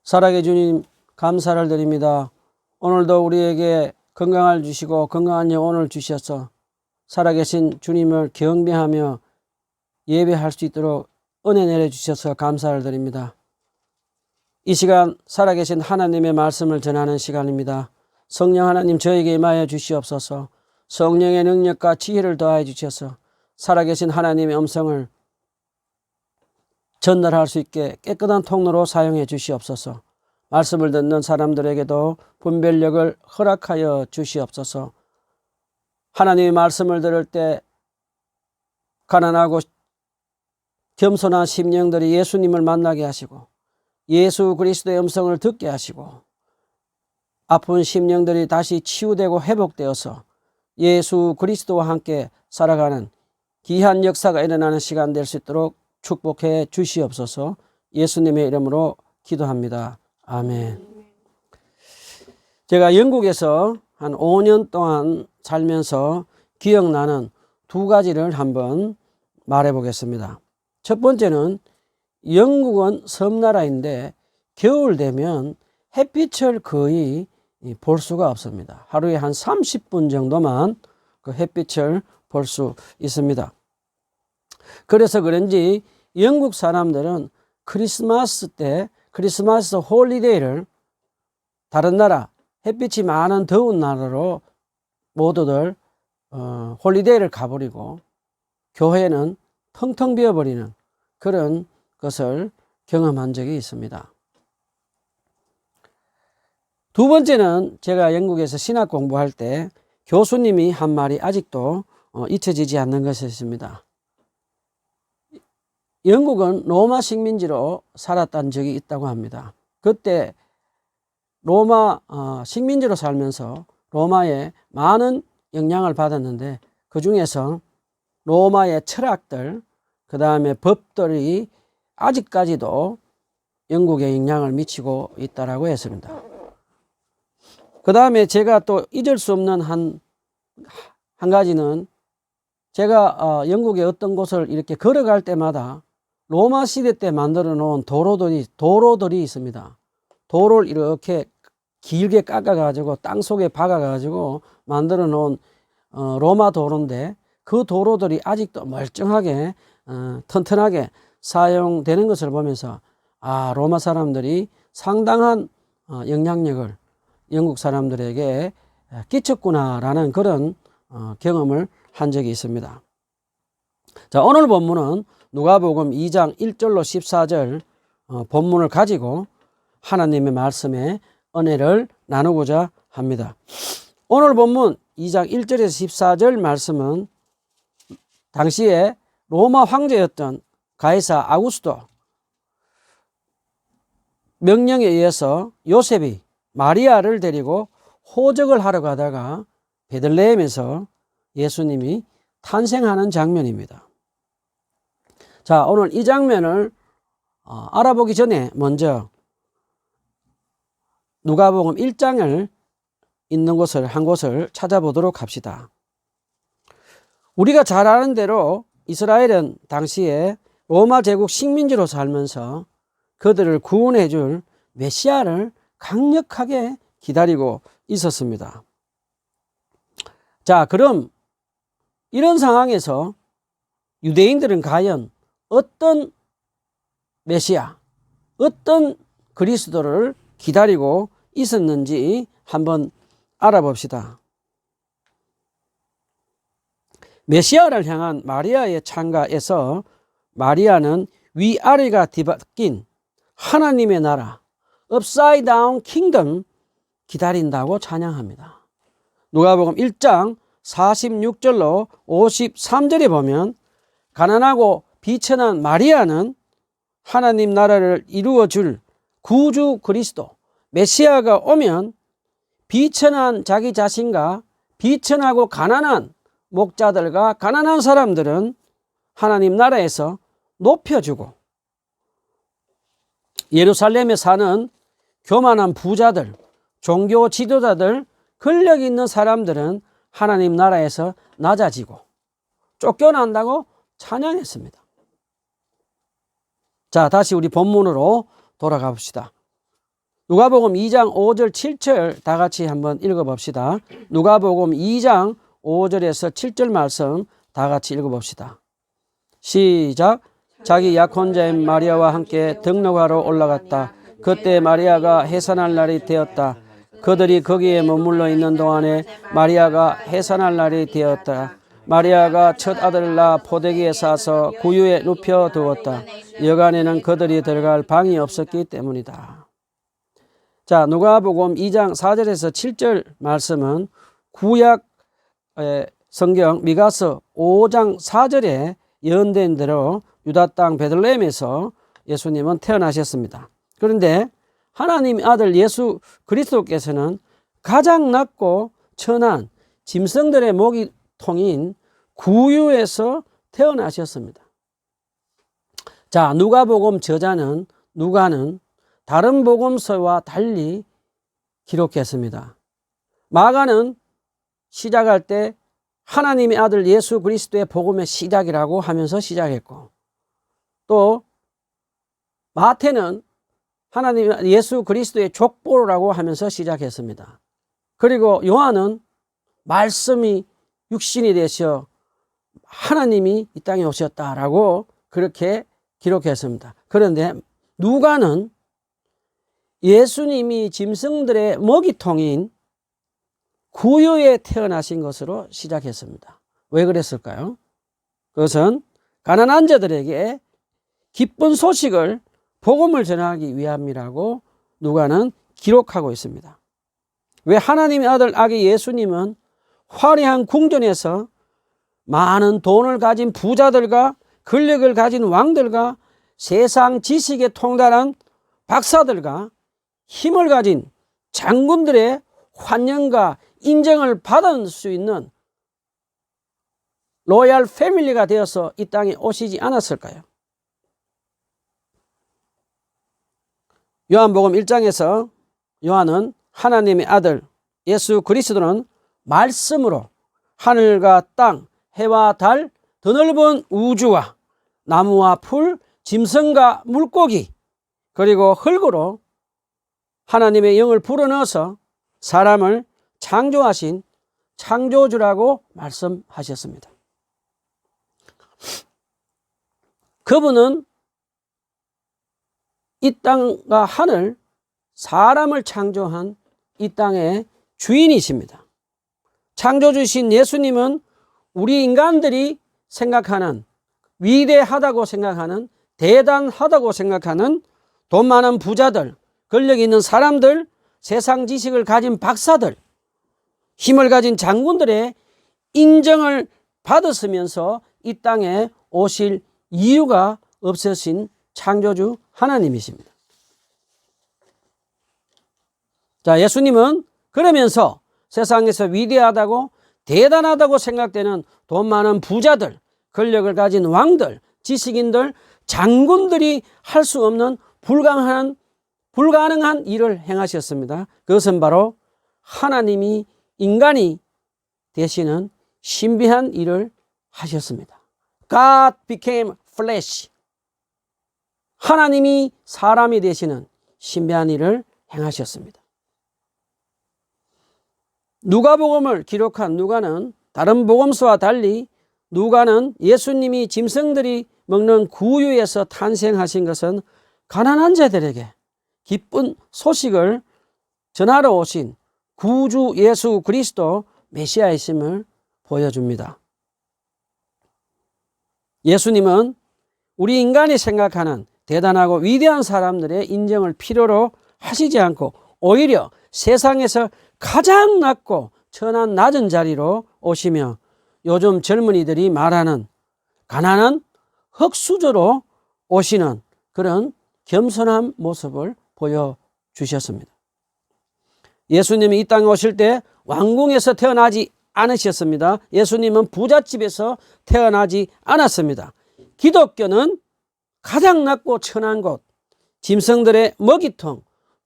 살아계 주님 감사를 드립니다. 오늘도 우리에게 건강을 주시고 건강한 영혼을 주셔서 살아계신 주님을 경배하며 예배할 수 있도록 은혜 내려주셔서 감사를 드립니다. 이 시간 살아계신 하나님의 말씀을 전하는 시간입니다. 성령 하나님 저에게 임하여 주시옵소서. 성령의 능력과 지혜를 더하여 주셔서 살아계신 하나님의 음성을 전달할 수 있게 깨끗한 통로로 사용해 주시옵소서. 말씀을 듣는 사람들에게도 분별력을 허락하여 주시옵소서. 하나님의 말씀을 들을 때 가난하고 겸손한 심령들이 예수님을 만나게 하시고 예수 그리스도의 음성을 듣게 하시고 아픈 심령들이 다시 치유되고 회복되어서 예수 그리스도와 함께 살아가는 귀한 역사가 일어나는 시간 될 수 있도록 축복해 주시옵소서. 예수님의 이름으로 기도합니다. 아멘. 제가 영국에서 한 5년 동안 살면서 기억나는 두 가지를 한번 말해 보겠습니다. 첫 번째는 영국은 섬나라인데 겨울 되면 햇빛을 거의 볼 수가 없습니다. 하루에 한 30분 정도만 그 햇빛을 볼 수 있습니다. 그래서 그런지 영국 사람들은 크리스마스 때 크리스마스 홀리데이를 다른 나라 햇빛이 많은 더운 나라로 모두들 홀리데이를 가버리고 교회는 텅텅 비어버리는 그런 것을 경험한 적이 있습니다. 두 번째는 제가 영국에서 신학 공부할 때 교수님이 한 말이 아직도 잊혀지지 않는 것이었습니다. 영국은 로마 식민지로 살았던 적이 있다고 합니다. 그때 로마 식민지로 살면서 로마에 많은 영향을 받았는데 그 중에서 로마의 철학들, 그 다음에 법들이 아직까지도 영국에 영향을 미치고 있다고 했습니다. 그 다음에 제가 또 잊을 수 없는 한 가지는 제가 영국의 어떤 곳을 이렇게 걸어갈 때마다 로마 시대 때 만들어 놓은 도로들이 있습니다. 도로를 이렇게 길게 깎아 가지고 땅 속에 박아 가지고 만들어 놓은 로마 도로인데 그 도로들이 아직도 멀쩡하게 튼튼하게 사용되는 것을 보면서 로마 사람들이 상당한 영향력을 영국 사람들에게 끼쳤구나라는 그런 경험을 한 적이 있습니다. 자, 오늘 본문은 누가복음 2장 1절로 14절 본문을 가지고 하나님의 말씀에 은혜를 나누고자 합니다. 오늘 본문 2장 1절에서 14절 말씀은 당시에 로마 황제였던 가이사 아구스도 명령에 의해서 요셉이 마리아를 데리고 호적을 하러 가다가 베들레헴에서 예수님이 탄생하는 장면입니다. 자, 오늘 이 장면을 알아보기 전에 먼저 누가복음 1장을 있는 곳을 한 곳을 찾아보도록 합시다. 우리가 잘 아는 대로 이스라엘은 당시에 로마 제국 식민지로 살면서 그들을 구원해 줄 메시아를 강력하게 기다리고 있었습니다. 자, 그럼 이런 상황에서 유대인들은 과연 어떤 메시아, 어떤 그리스도를 기다리고 있었는지 한번 알아봅시다. 메시아를 향한 마리아의 찬가에서 마리아는 위아래가 뒤바뀐 하나님의 나라, upside down kingdom 기다린다고 찬양합니다. 누가복음 1장 46절로 53절에 보면 가난하고 비천한 마리아는 하나님 나라를 이루어 줄 구주 그리스도 메시아가 오면 비천한 자기 자신과 비천하고 가난한 목자들과 가난한 사람들은 하나님 나라에서 높여주고 예루살렘에 사는 교만한 부자들, 종교 지도자들, 권력 있는 사람들은 하나님 나라에서 낮아지고 쫓겨난다고 찬양했습니다. 자, 다시 우리 본문으로 돌아가 봅시다. 누가복음 2장 5절 7절 다 같이 한번 읽어봅시다. 누가복음 2장 5절에서 7절 말씀 다 같이 읽어봅시다. 시작. 자기 약혼자인 마리아와 함께 등록하러 올라갔다. 그때 마리아가 해산할 날이 되었다. 그들이 거기에 머물러 있는 동안에 마리아가 해산할 날이 되었다. 마리아가 첫 아들을 낳아 포대기에 싸서 구유에 눕혀 두었다. 여간에는 그들이 들어갈 방이 없었기 때문이다. 자, 누가복음 2장 4절에서 7절 말씀은 구약 성경 미가서 5장 4절에 예언된 대로 유다 땅 베들레헴에서 예수님은 태어나셨습니다. 그런데 하나님의 아들 예수 그리스도께서는 가장 낮고 천한 짐승들의 모기통인 구유에서 태어나셨습니다. 자, 누가복음 저자는 누가는 다른 복음서와 달리 기록했습니다. 마가는 시작할 때 하나님의 아들 예수 그리스도의 복음의 시작이라고 하면서 시작했고, 또 마태는 하나님 예수 그리스도의 족보라고 하면서 시작했습니다. 그리고 요한은 말씀이 육신이 되셔 하나님이 이 땅에 오셨다라고 그렇게 기록했습니다. 그런데 누가는 예수님이 짐승들의 먹이통인 구유에 태어나신 것으로 시작했습니다. 왜 그랬을까요? 그것은 가난한 자들에게 기쁜 소식을 복음을 전하기 위함이라고 누가는 기록하고 있습니다. 왜 하나님의 아들 아기 예수님은 화려한 궁전에서 많은 돈을 가진 부자들과 권력을 가진 왕들과 세상 지식에 통달한 박사들과 힘을 가진 장군들의 환영과 인정을 받을 수 있는 로얄 패밀리가 되어서 이 땅에 오시지 않았을까요? 요한복음 1장에서 요한은 하나님의 아들 예수 그리스도는 말씀으로 하늘과 땅, 해와 달, 더 넓은 우주와 나무와 풀, 짐승과 물고기, 그리고 흙으로 하나님의 영을 불어넣어서 사람을 창조하신 창조주라고 말씀하셨습니다. 그분은 이 땅과 하늘, 사람을 창조한 이 땅의 주인이십니다. 창조주신 예수님은 우리 인간들이 생각하는, 위대하다고 생각하는, 대단하다고 생각하는 돈 많은 부자들, 권력 있는 사람들, 세상 지식을 가진 박사들, 힘을 가진 장군들의 인정을 받으시면서 이 땅에 오실 이유가 없으신 창조주 하나님이십니다. 자, 예수님은 그러면서 세상에서 위대하다고 대단하다고 생각되는 돈 많은 부자들, 권력을 가진 왕들, 지식인들, 장군들이 할 수 없는 불가능한 일을 행하셨습니다. 그것은 바로 하나님이 인간이 되시는 신비한 일을 하셨습니다. God became flesh. 하나님이 사람이 되시는 신비한 일을 행하셨습니다. 누가복음을 기록한 누가는 다른 복음서와 달리 누가는 예수님이 짐승들이 먹는 구유에서 탄생하신 것은 가난한 자들에게 기쁜 소식을 전하러 오신 구주 예수 그리스도 메시아이심을 보여줍니다. 예수님은 우리 인간이 생각하는 대단하고 위대한 사람들의 인정을 필요로 하시지 않고 오히려 세상에서 가장 낮고 천한 낮은 자리로 오시며 요즘 젊은이들이 말하는 가난한 흙수저로 오시는 그런 겸손한 모습을 보여주셨습니다. 예수님이 이 땅에 오실 때 왕궁에서 태어나지 않으셨습니다. 예수님은 부잣집에서 태어나지 않았습니다. 기독교는 가장 낮고 천한 곳, 짐승들의 먹이통,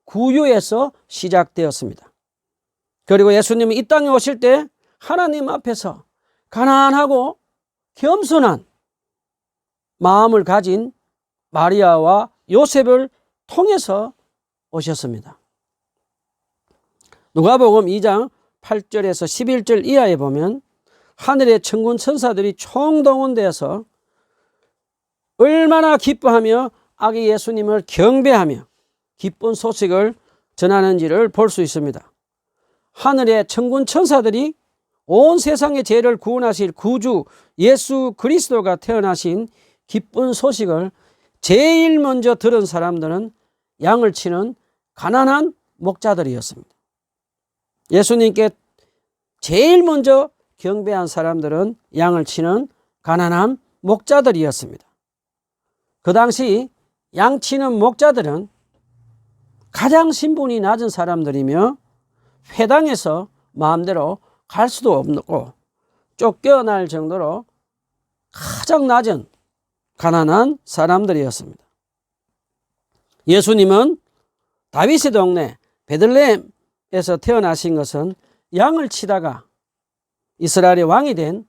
구유에서 시작되었습니다. 그리고 예수님이 이 땅에 오실 때 하나님 앞에서 가난하고 겸손한 마음을 가진 마리아와 요셉을 통해서 오셨습니다. 누가복음 2장 8절에서 11절 이하에 보면 하늘의 천군 천사들이 총동원되어서 얼마나 기뻐하며 아기 예수님을 경배하며 기쁜 소식을 전하는지를 볼 수 있습니다. 하늘의 천군 천사들이 온 세상의 죄를 구원하실 구주 예수 그리스도가 태어나신 기쁜 소식을 제일 먼저 들은 사람들은 양을 치는 가난한 목자들이었습니다. 예수님께 제일 먼저 경배한 사람들은 양을 치는 가난한 목자들이었습니다. 그 당시 양 치는 목자들은 가장 신분이 낮은 사람들이며 회당에서 마음대로 갈 수도 없고 쫓겨날 정도로 가장 낮은 가난한 사람들이었습니다. 예수님은 다윗의 동네 베들레헴에서 태어나신 것은 양을 치다가 이스라엘의 왕이 된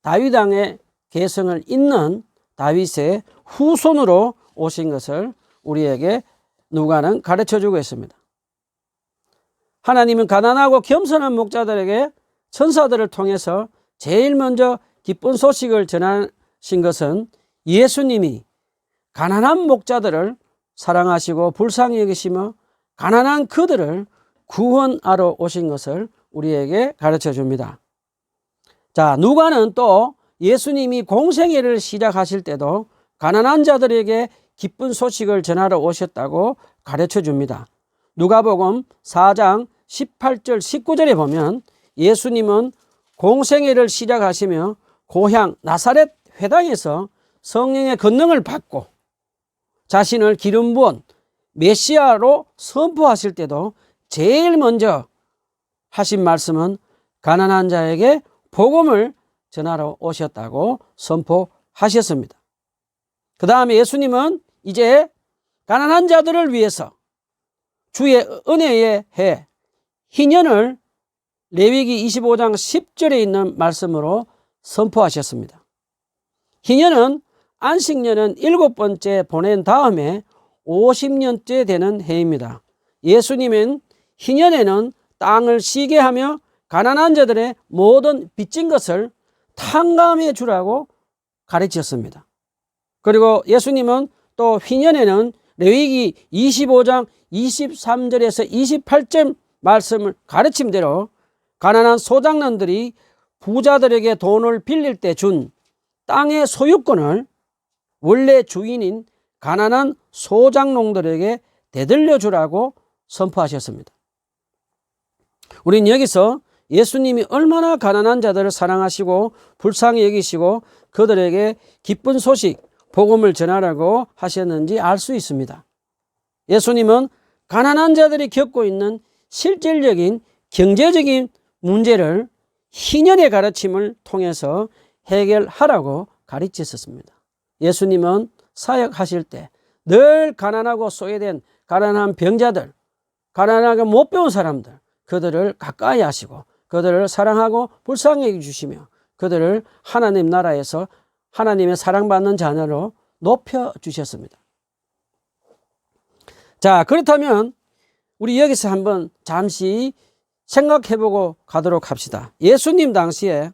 다윗 왕의 계성을 잇는 다윗의 후손으로 오신 것을 우리에게 누가는 가르쳐주고 있습니다. 하나님은 가난하고 겸손한 목자들에게 천사들을 통해서 제일 먼저 기쁜 소식을 전하신 것은 예수님이 가난한 목자들을 사랑하시고 불쌍히 여기시며 가난한 그들을 구원하러 오신 것을 우리에게 가르쳐 줍니다. 자, 누가는 또 예수님이 공생애를 시작하실 때도 가난한 자들에게 기쁜 소식을 전하러 오셨다고 가르쳐 줍니다. 누가복음 4장 18절 19절에 보면 예수님은 공생애를 시작하시며 고향 나사렛 회당에서 성령의 권능을 받고 자신을 기름 부은 메시아로 선포하실 때도 제일 먼저 하신 말씀은 가난한 자에게 복음을 전하러 오셨다고 선포하셨습니다. 그 다음에 예수님은 이제 가난한 자들을 위해서 주의 은혜의 해 희년을 레위기 25장 10절에 있는 말씀으로 선포하셨습니다. 희년은 안식년은 7번째 보낸 다음에 50년째 되는 해입니다. 예수님은 희년에는 땅을 쉬게 하며 가난한 자들의 모든 빚진 것을 탕감해 주라고 가르쳤습니다. 그리고 예수님은 또 희년에는 레위기 25장 23절에서 28절 말씀을 가르침대로 가난한 소장농들이 부자들에게 돈을 빌릴 때 준 땅의 소유권을 원래 주인인 가난한 소장농들에게 되돌려 주라고 선포하셨습니다. 우린 여기서 예수님이 얼마나 가난한 자들을 사랑하시고 불쌍히 여기시고 그들에게 기쁜 소식, 복음을 전하라고 하셨는지 알 수 있습니다. 예수님은 가난한 자들이 겪고 있는 실질적인 경제적인 문제를 희년의 가르침을 통해서 해결하라고 가르치셨습니다. 예수님은 사역하실 때 늘 가난하고 소외된 가난한 병자들, 가난하게 못 배운 사람들, 그들을 가까이 하시고 그들을 사랑하고 불쌍히 여겨주시며 그들을 하나님 나라에서 하나님의 사랑받는 자녀로 높여주셨습니다. 자, 그렇다면 우리 여기서 한번 잠시 생각해보고 가도록 합시다. 예수님 당시에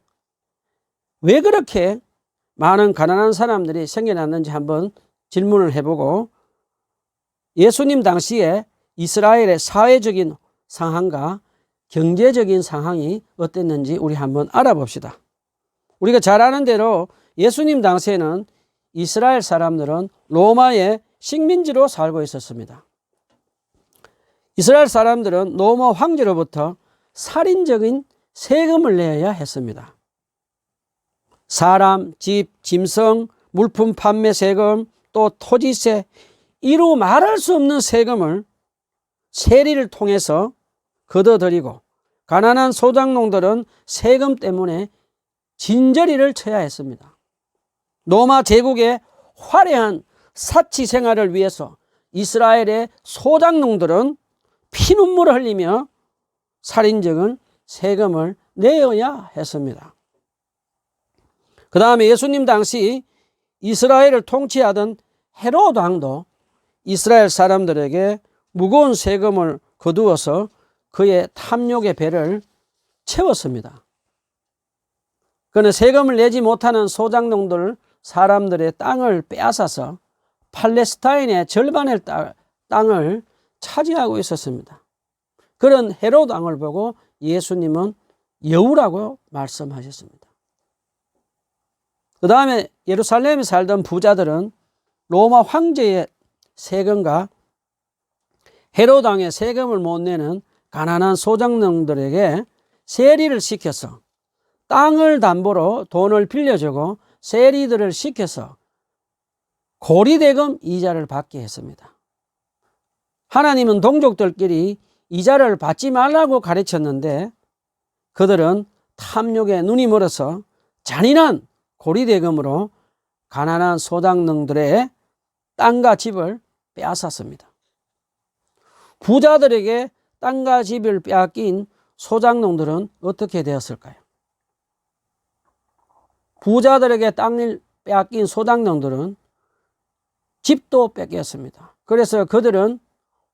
왜 그렇게 많은 가난한 사람들이 생겨났는지 한번 질문을 해보고 예수님 당시에 이스라엘의 사회적인 상황과 경제적인 상황이 어땠는지 우리 한번 알아봅시다. 우리가 잘 아는 대로 예수님 당시에는 이스라엘 사람들은 로마의 식민지로 살고 있었습니다. 이스라엘 사람들은 로마 황제로부터 살인적인 세금을 내야 했습니다. 사람, 집, 짐승, 물품 판매 세금, 또 토지세, 이루 말할 수 없는 세금을 세리를 통해서 걷어들이고 가난한 소장농들은 세금 때문에 진저리를 쳐야 했습니다. 로마 제국의 화려한 사치 생활을 위해서 이스라엘의 소장농들은 피눈물을 흘리며 살인적인 세금을 내어야 했습니다. 그 다음에 예수님 당시 이스라엘을 통치하던 헤로드 왕도 이스라엘 사람들에게 무거운 세금을 거두어서 그의 탐욕의 배를 채웠습니다. 그는 세금을 내지 못하는 소작농들 사람들의 땅을 빼앗아서 팔레스타인의 절반의 땅을 차지하고 있었습니다. 그런 헤롯 왕을 보고 예수님은 여우라고 말씀하셨습니다. 그 다음에 예루살렘에 살던 부자들은 로마 황제의 세금과 헤롯 왕의 세금을 못 내는 가난한 소작농들에게 세리를 시켜서 땅을 담보로 돈을 빌려주고 세리들을 시켜서 고리대금 이자를 받게 했습니다. 하나님은 동족들끼리 이자를 받지 말라고 가르쳤는데 그들은 탐욕에 눈이 멀어서 잔인한 고리대금으로 가난한 소작농들의 땅과 집을 빼앗았습니다. 부자들에게 땅과 집을 빼앗긴 소작농들은 어떻게 되었을까요? 부자들에게 땅을 빼앗긴 소작농들은 집도 뺏겼습니다. 그래서 그들은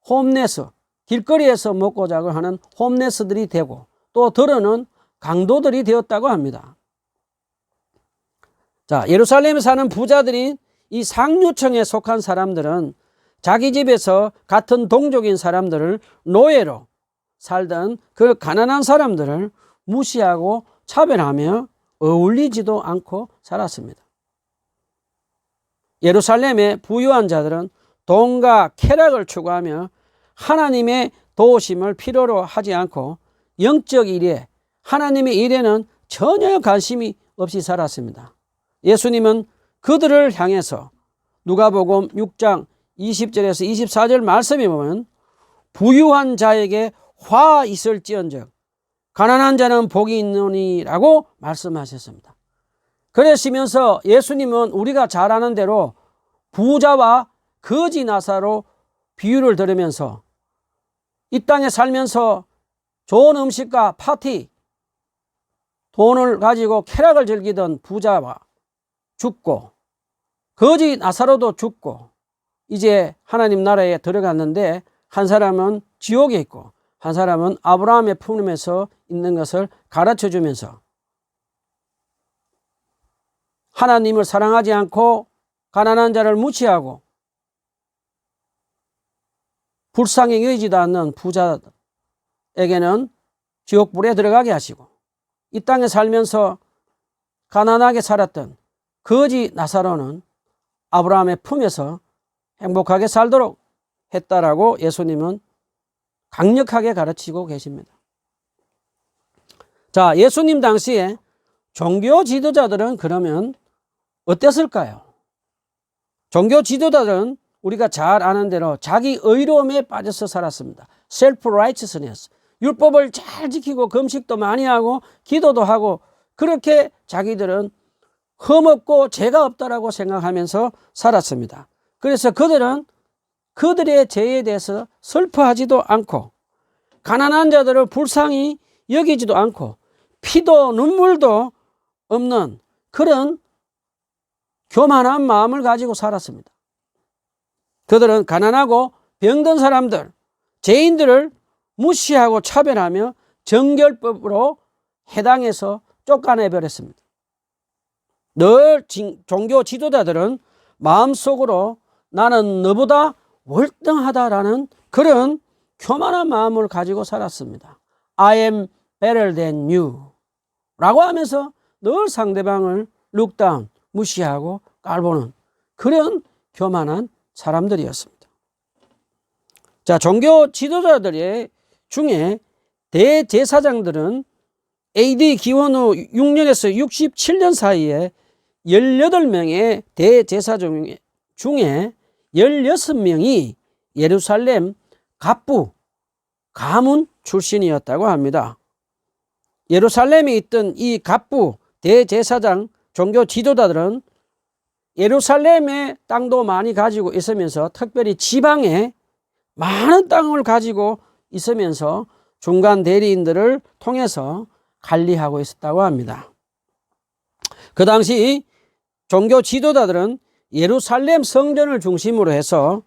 홈레스, 길거리에서 먹고 자고 하는 홈레스들이 되고 또 더러는 강도들이 되었다고 합니다. 자, 예루살렘에 사는 부자들인 이 상류층에 속한 사람들은 자기 집에서 같은 동족인 사람들을 노예로 살던 그 가난한 사람들을 무시하고 차별하며 어울리지도 않고 살았습니다. 예루살렘의 부유한 자들은 돈과 쾌락을 추구하며 하나님의 도우심을 필요로 하지 않고 영적 일에, 하나님의 일에는 전혀 관심이 없이 살았습니다. 예수님은 그들을 향해서 누가복음 6장 20절에서 24절 말씀에 보면 부유한 자에게 화 있을지언정 가난한 자는 복이 있느니라고 말씀하셨습니다. 그러시면서 예수님은 우리가 잘 아는 대로 부자와 거지 나사로 비유를 들으면서 이 땅에 살면서 좋은 음식과 파티, 돈을 가지고 쾌락을 즐기던 부자와 죽고 거지 나사로도 죽고 이제 하나님 나라에 들어갔는데 한 사람은 지옥에 있고 한 사람은 아브라함의 품에서 있는 것을 가르쳐 주면서 하나님을 사랑하지 않고 가난한 자를 무시하고 불쌍히 여기지도 않는 부자에게는 지옥불에 들어가게 하시고 이 땅에 살면서 가난하게 살았던 거지 나사로는 아브라함의 품에서 행복하게 살도록 했다라고 예수님은 강력하게 가르치고 계십니다. 자, 예수님 당시에 종교 지도자들은 그러면 어땠을까요? 종교 지도자들은 우리가 잘 아는 대로 자기 의로움에 빠져서 살았습니다. self-righteousness. 율법을 잘 지키고 금식도 많이 하고 기도도 하고 그렇게 자기들은 흠없고 죄가 없다라고 생각하면서 살았습니다. 그래서 그들은 그들의 죄에 대해서 슬퍼하지도 않고 가난한 자들을 불쌍히 여기지도 않고 피도 눈물도 없는 그런 교만한 마음을 가지고 살았습니다. 그들은 가난하고 병든 사람들, 죄인들을 무시하고 차별하며 정결법으로 해당해서 쫓아내버렸습니다. 늘 종교 지도자들은 마음속으로 나는 너보다 월등하다라는 그런 교만한 마음을 가지고 살았습니다. I am better than you 라고 하면서 늘 상대방을 look down, 무시하고 깔보는 그런 교만한 사람들이었습니다. 자, 종교 지도자들 중에 대제사장들은 AD 기원 후 6년에서 67년 사이에 18명의 대제사장 중에 16명이 예루살렘 갑부, 가문 출신이었다고 합니다. 예루살렘에 있던 이 갑부, 대제사장, 종교 지도자들은 예루살렘의 땅도 많이 가지고 있으면서 특별히 지방에 많은 땅을 가지고 있으면서 중간 대리인들을 통해서 관리하고 있었다고 합니다. 그 당시 종교 지도자들은 예루살렘 성전을 중심으로 해서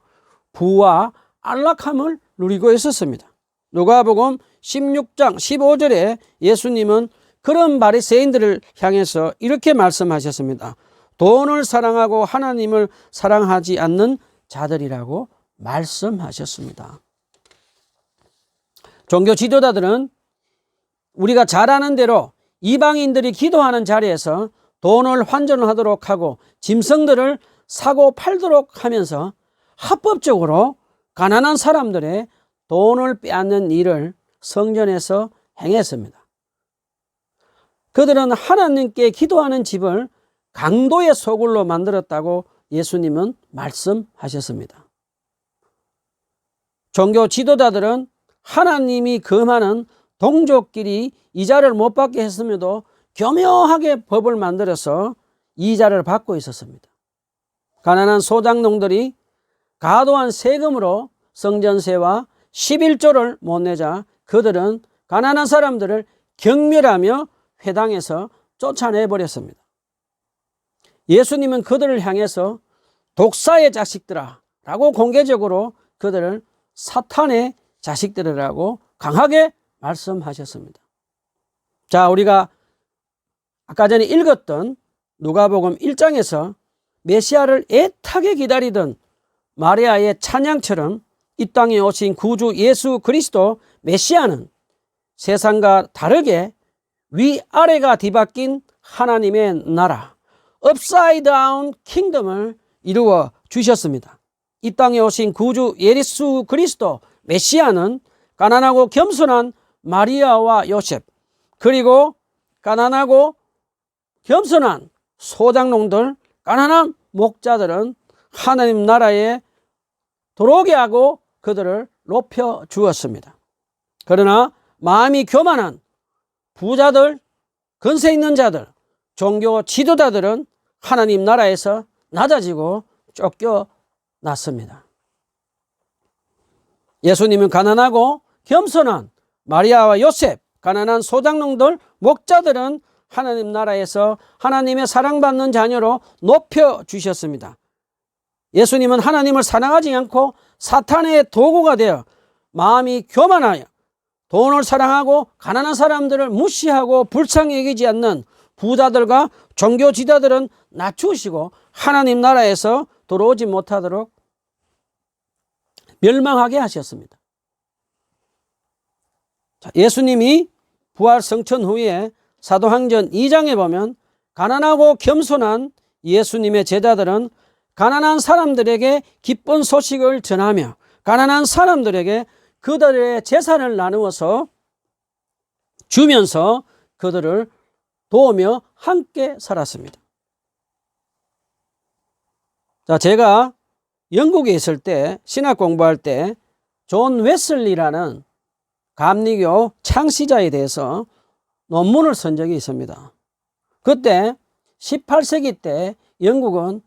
부와 안락함을 누리고 있었습니다. 누가복음 16장 15절에 예수님은 그런 바리새인들을 향해서 이렇게 말씀하셨습니다. 돈을 사랑하고 하나님을 사랑하지 않는 자들이라고 말씀하셨습니다. 종교 지도자들은 우리가 잘 아는 대로 이방인들이 기도하는 자리에서 돈을 환전하도록 하고 짐승들을 사고 팔도록 하면서 합법적으로 가난한 사람들의 돈을 빼앗는 일을 성전에서 행했습니다. 그들은 하나님께 기도하는 집을 강도의 소굴로 만들었다고 예수님은 말씀하셨습니다. 종교 지도자들은 하나님이 금하는 동족끼리 이자를 못 받게 했음에도 교묘하게 법을 만들어서 이자를 받고 있었습니다. 가난한 소장농들이 과도한 세금으로 성전세와 11조를 못 내자 그들은 가난한 사람들을 경멸하며 회당에서 쫓아내버렸습니다. 예수님은 그들을 향해서 독사의 자식들아 라고 공개적으로 그들을 사탄의 자식들이라고 강하게 말씀하셨습니다. 자, 우리가 아까 전에 읽었던 누가복음 1장에서 메시아를 애타게 기다리던 마리아의 찬양처럼 이 땅에 오신 구주 예수 그리스도 메시아는 세상과 다르게 위아래가 뒤바뀐 하나님의 나라 업사이드 다운 킹덤을 이루어 주셨습니다. 이 땅에 오신 구주 예수 그리스도 메시아는 가난하고 겸손한 마리아와 요셉 그리고 가난하고 겸손한 소장농들 가난한 목자들은 하나님 나라에 들어오게 하고 그들을 높여 주었습니다. 그러나 마음이 교만한 부자들, 근세 있는 자들, 종교 지도자들은 하나님 나라에서 낮아지고 쫓겨났습니다. 예수님은 가난하고 겸손한 마리아와 요셉, 가난한 소장농들, 목자들은 하나님 나라에서 하나님의 사랑받는 자녀로 높여주셨습니다. 예수님은 하나님을 사랑하지 않고 사탄의 도구가 되어 마음이 교만하여 돈을 사랑하고 가난한 사람들을 무시하고 불쌍히 여기지 않는 부자들과 종교 지도자들은 낮추시고 하나님 나라에서 들어오지 못하도록 멸망하게 하셨습니다. 예수님이 부활 성천 후에 사도행전 2장에 보면 가난하고 겸손한 예수님의 제자들은 가난한 사람들에게 기쁜 소식을 전하며 가난한 사람들에게 그들의 재산을 나누어서 주면서 그들을 도우며 함께 살았습니다. 자, 제가 영국에 있을 때 신학 공부할 때 존 웨슬리라는 감리교 창시자에 대해서 논문을 쓴 적이 있습니다. 그때 18세기 때 영국은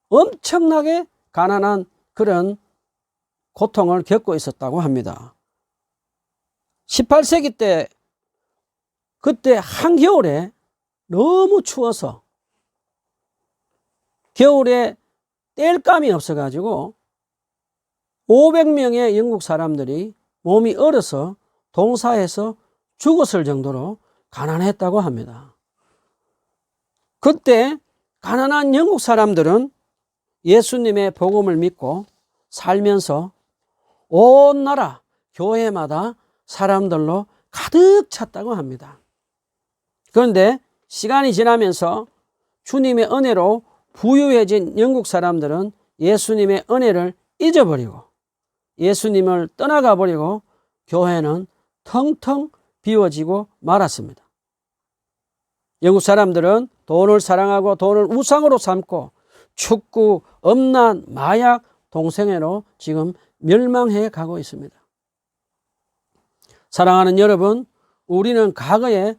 엄청나게 가난한 그런 고통을 겪고 있었다고 합니다. 18세기 때 그때 한겨울에 너무 추워서 겨울에 땔감이 없어가지고 500명의 영국 사람들이 몸이 얼어서 동사에서 죽었을 정도로 가난했다고 합니다. 그때 가난한 영국 사람들은 예수님의 복음을 믿고 살면서 온 나라 교회마다 사람들로 가득 찼다고 합니다. 그런데 시간이 지나면서 주님의 은혜로 부유해진 영국 사람들은 예수님의 은혜를 잊어버리고 예수님을 떠나가 버리고 교회는 텅텅 비워지고 말았습니다. 영국 사람들은 돈을 사랑하고 돈을 우상으로 삼고 축구, 음란, 마약, 동성애로 지금 멸망해 가고 있습니다. 사랑하는 여러분, 우리는 과거에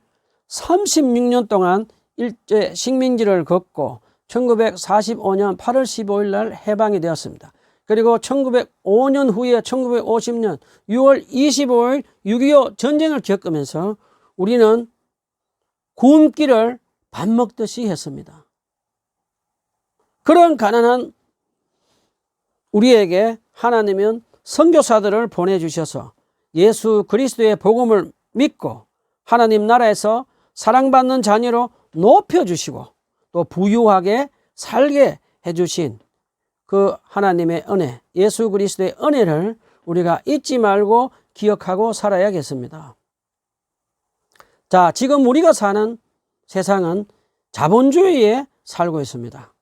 36년 동안 일제 식민지를 겪고 1945년 8월 15일 날 해방이 되었습니다. 그리고 1905년 후에 1950년 6월 25일 6.25 전쟁을 겪으면서 우리는 굶기를 밥 먹듯이 했습니다. 그런 가난한 우리에게 하나님은 선교사들을 보내주셔서 예수 그리스도의 복음을 믿고 하나님 나라에서 사랑받는 자녀로 높여주시고 또 부유하게 살게 해주신 그 하나님의 은혜, 예수 그리스도의 은혜를 우리가 잊지 말고 기억하고 살아야겠습니다. 자, 지금 우리가 사는 세상은 자본주의에 살고 있습니다.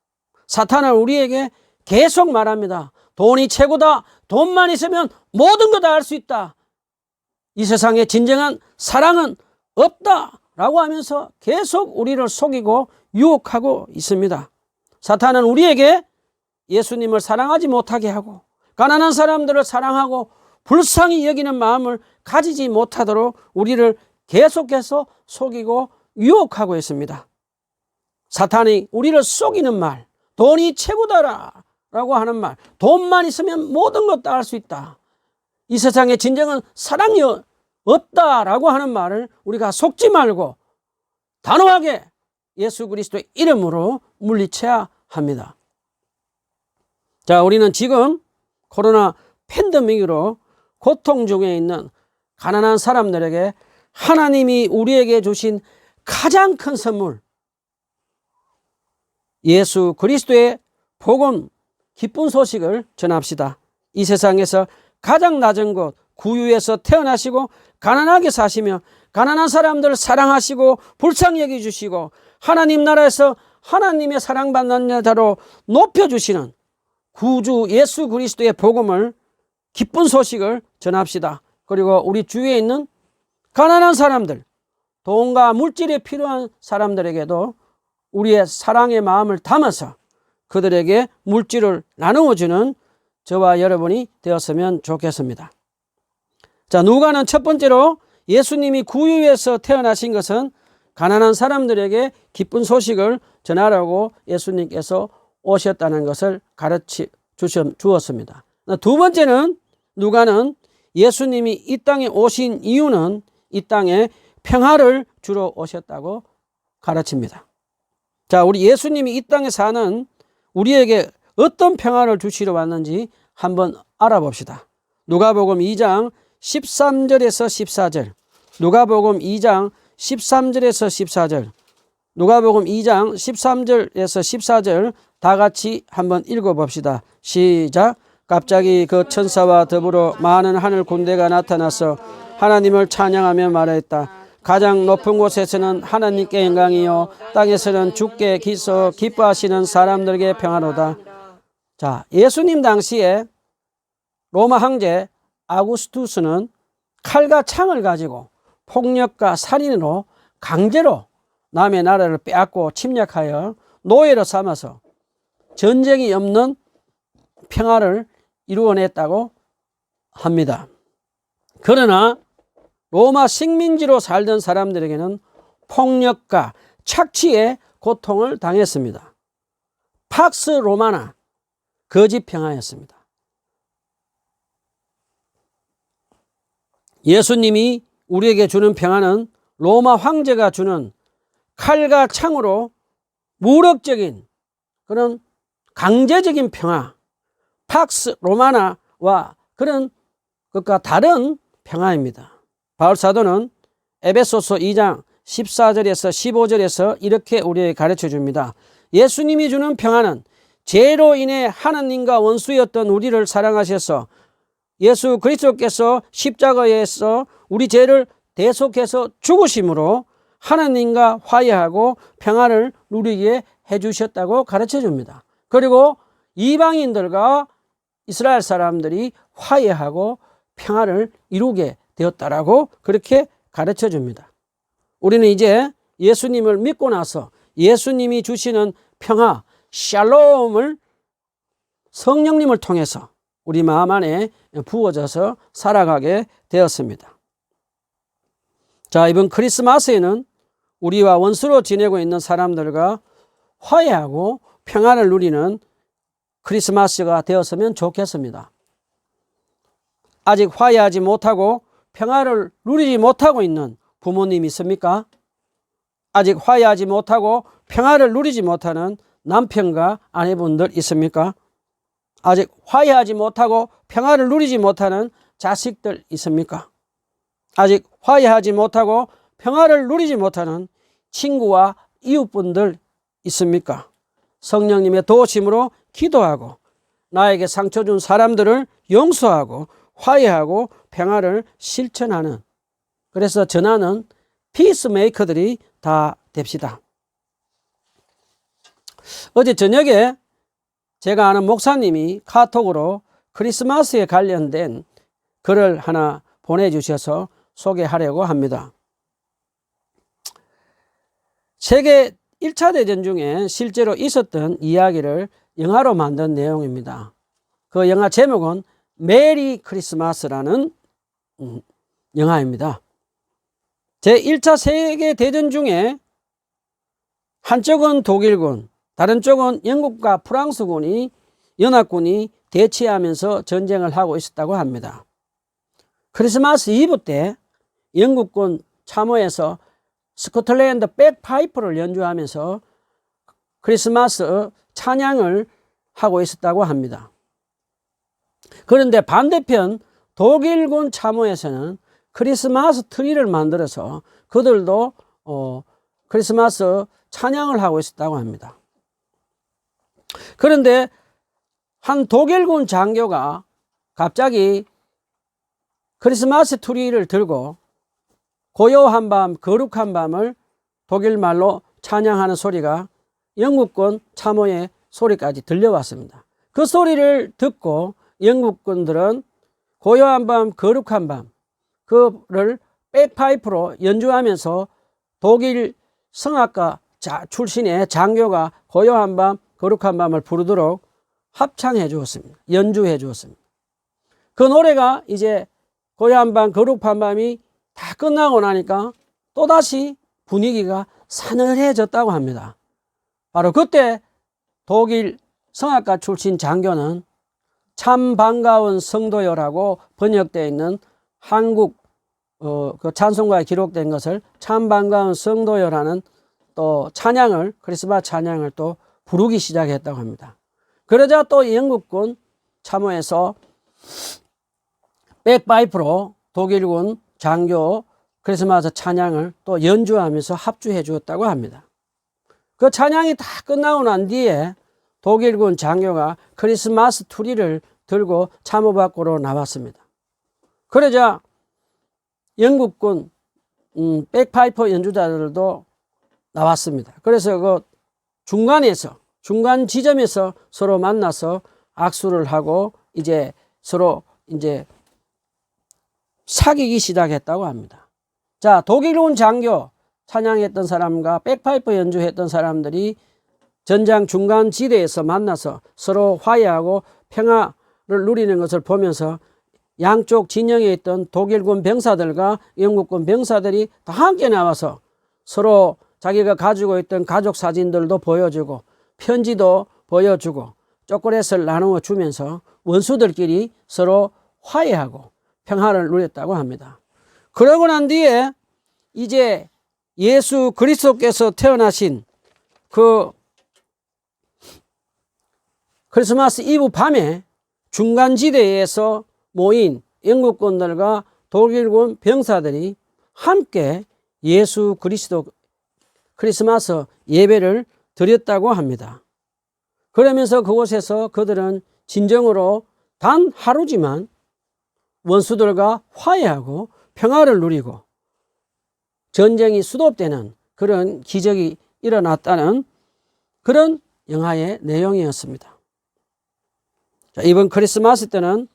사탄은 우리에게 계속 말합니다. 돈이 최고다. 돈만 있으면 모든 거 다 할 수 있다. 이 세상에 진정한 사랑은 없다 라고 하면서 계속 우리를 속이고 유혹하고 있습니다. 사탄은 우리에게 예수님을 사랑하지 못하게 하고 가난한 사람들을 사랑하고 불쌍히 여기는 마음을 가지지 못하도록 우리를 계속해서 속이고 유혹하고 있습니다. 사탄이 우리를 속이는 말, 돈이 최고다라고 하는 말, 돈만 있으면 모든 것 다 할 수 있다. 이 세상에 진정한 사랑이 없다라고 하는 말을 우리가 속지 말고 단호하게 예수 그리스도의 이름으로 물리쳐야 합니다. 자, 우리는 지금 코로나 팬데믹으로 고통 중에 있는 가난한 사람들에게 하나님이 우리에게 주신 가장 큰 선물, 예수 그리스도의 복음, 기쁜 소식을 전합시다. 이 세상에서 가장 낮은 곳 구유에서 태어나시고 가난하게 사시며 가난한 사람들을 사랑하시고 불쌍히 여겨주시고 하나님 나라에서 하나님의 사랑받는 자로 높여주시는 구주 예수 그리스도의 복음을, 기쁜 소식을 전합시다. 그리고 우리 주위에 있는 가난한 사람들, 돈과 물질이 필요한 사람들에게도 우리의 사랑의 마음을 담아서 그들에게 물질을 나누어주는 저와 여러분이 되었으면 좋겠습니다. 자, 누가는 첫 번째로 예수님이 구유에서 태어나신 것은 가난한 사람들에게 기쁜 소식을 전하라고 예수님께서 오셨다는 것을 가르쳐 주었습니다. 두 번째는 누가는 예수님이 이 땅에 오신 이유는 이 땅에 평화를 주러 오셨다고 가르칩니다. 자, 우리 예수님이 이 땅에 사는 우리에게 어떤 평화를 주시러 왔는지 한번 알아봅시다. 누가복음 2장 13절에서 14절, 누가복음 2장 13절에서 14절, 누가복음 2장 13절에서 14절 다 같이 한번 읽어봅시다. 시작. 갑자기 그 천사와 더불어 많은 하늘 군대가 나타나서 하나님을 찬양하며 말했다. 가장 높은 곳에서는 하나님께 영광이요 땅에서는 주께 기뻐하시는 사람들에게 평화로다. 자, 예수님 당시에 로마 황제 아구스투스는 칼과 창을 가지고 폭력과 살인으로 강제로 남의 나라를 빼앗고 침략하여 노예로 삼아서 전쟁이 없는 평화를 이루어냈다고 합니다. 그러나 로마 식민지로 살던 사람들에게는 폭력과 착취의 고통을 당했습니다. 팍스 로마나, 거짓 평화였습니다. 예수님이 우리에게 주는 평화는 로마 황제가 주는 칼과 창으로 무력적인 그런 강제적인 평화, 팍스 로마나와 그런 것과 다른 평화입니다. 바울 사도는 에베소서 2장 14절에서 15절에서 이렇게 우리에게 가르쳐 줍니다. 예수님이 주는 평화는 죄로 인해 하나님과 원수였던 우리를 사랑하셔서 예수 그리스도께서 십자가에서 우리 죄를 대속해서 죽으심으로 하나님과 화해하고 평화를 누리게 해주셨다고 가르쳐 줍니다. 그리고 이방인들과 이스라엘 사람들이 화해하고 평화를 이루게 되었다라고 그렇게 가르쳐 줍니다. 우리는 이제 예수님을 믿고 나서 예수님이 주시는 평화, 샬롬을 성령님을 통해서 우리 마음 안에 부어져서 살아가게 되었습니다. 자, 이번 크리스마스에는 우리와 원수로 지내고 있는 사람들과 화해하고 평화를 누리는 크리스마스가 되었으면 좋겠습니다. 아직 화해하지 못하고 평화를 누리지 못하고 있는 부모님 있습니까? 아직 화해하지 못하고 평화를 누리지 못하는 남편과 아내분들 있습니까? 아직 화해하지 못하고 평화를 누리지 못하는 자식들 있습니까? 아직 화해하지 못하고 평화를 누리지 못하는 친구와 이웃분들 있습니까? 성령님의 도우심으로 기도하고 나에게 상처 준 사람들을 용서하고 화해하고 평화를 실천하는, 그래서 전하는 피스메이커들이 다 됩시다. 어제 저녁에 제가 아는 목사님이 카톡으로 크리스마스에 관련된 글을 하나 보내주셔서 소개하려고 합니다. 세계 1차 대전 중에 실제로 있었던 이야기를 영화로 만든 내용입니다. 그 영화 제목은 메리 크리스마스라는 영화입니다. 제1차 세계대전 중에 한쪽은 독일군, 다른 쪽은 영국과 프랑스군이, 연합군이 대치하면서 전쟁을 하고 있었다고 합니다. 크리스마스 이브 때 영국군 참호에서 스코틀랜드 백파이프를 연주하면서 크리스마스 찬양을 하고 있었다고 합니다. 그런데 반대편 독일군 참호에서는 크리스마스 트리를 만들어서 그들도 크리스마스 찬양을 하고 있었다고 합니다. 그런데 한 독일군 장교가 갑자기 크리스마스 트리를 들고 고요한 밤, 거룩한 밤을 독일말로 찬양하는 소리가 영국군 참호의 소리까지 들려왔습니다. 그 소리를 듣고 영국군들은 고요한 밤, 거룩한 밤, 그를 백파이프로 연주하면서 독일 성악가 출신의 장교가 고요한 밤, 거룩한 밤을 부르도록 합창해 주었습니다. 연주해 주었습니다. 그 노래가 이제 고요한 밤, 거룩한 밤이 다 끝나고 나니까 또다시 분위기가 사늘해졌다고 합니다. 바로 그때 독일 성악가 출신 장교는 참 반가운 성도여라고 번역되어 있는 한국 그 찬송가에 기록된 것을 참 반가운 성도여라는 또 찬양을, 크리스마스 찬양을 또 부르기 시작했다고 합니다. 그러자 또 영국군 참호에서 백파이프로 독일군 장교 크리스마스 찬양을 또 연주하면서 합주해 주었다고 합니다. 그 찬양이 다 끝나고 난 뒤에 독일군 장교가 크리스마스 트리를 들고 참호 밖으로 나왔습니다. 그러자 영국군 백파이프 연주자들도 나왔습니다. 그래서 그 중간 지점에서 서로 만나서 악수를 하고 이제 서로 이제 사귀기 시작했다고 합니다. 자, 독일군 장교 찬양했던 사람과 백파이프 연주했던 사람들이 전장 중간 지대에서 만나서 서로 화해하고 평화를 누리는 것을 보면서 양쪽 진영에 있던 독일군 병사들과 영국군 병사들이 다 함께 나와서 서로 자기가 가지고 있던 가족 사진들도 보여주고 편지도 보여주고 초콜릿을 나누어 주면서 원수들끼리 서로 화해하고 평화를 누렸다고 합니다. 그러고 난 뒤에 이제 예수 그리스도께서 태어나신 그 크리스마스 이브 밤에 중간지대에서 모인 영국군들과 독일군 병사들이 함께 예수 그리스도 크리스마스 예배를 드렸다고 합니다. 그러면서 그곳에서 그들은 진정으로 단 하루지만 원수들과 화해하고 평화를 누리고 전쟁이 수도되는 그런 기적이 일어났다는 그런 영화의 내용이었습니다. 자, 이번 크리스마스 때는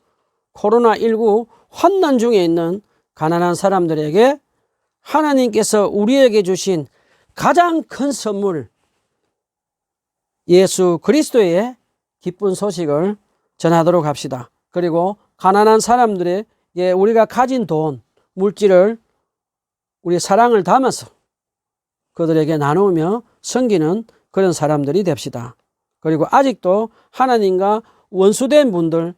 코로나19 환난 중에 있는 가난한 사람들에게 하나님께서 우리에게 주신 가장 큰 선물 예수 그리스도의 기쁜 소식을 전하도록 합시다. 그리고 가난한 사람들에게 우리가 가진 돈, 물질을 우리 사랑을 담아서 그들에게 나누며 섬기는 그런 사람들이 됩시다. 그리고 아직도 하나님과 원수된 분들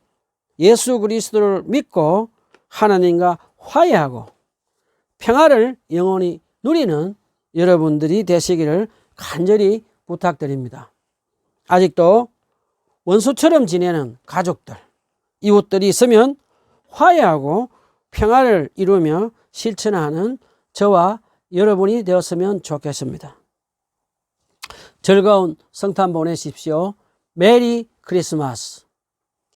예수 그리스도를 믿고 하나님과 화해하고 평화를 영원히 누리는 여러분들이 되시기를 간절히 부탁드립니다. 아직도 원수처럼 지내는 가족들, 이웃들이 있으면 화해하고 평화를 이루며 실천하는 저와 여러분이 되었으면 좋겠습니다. 즐거운 성탄 보내십시오. 메리 크리스마스.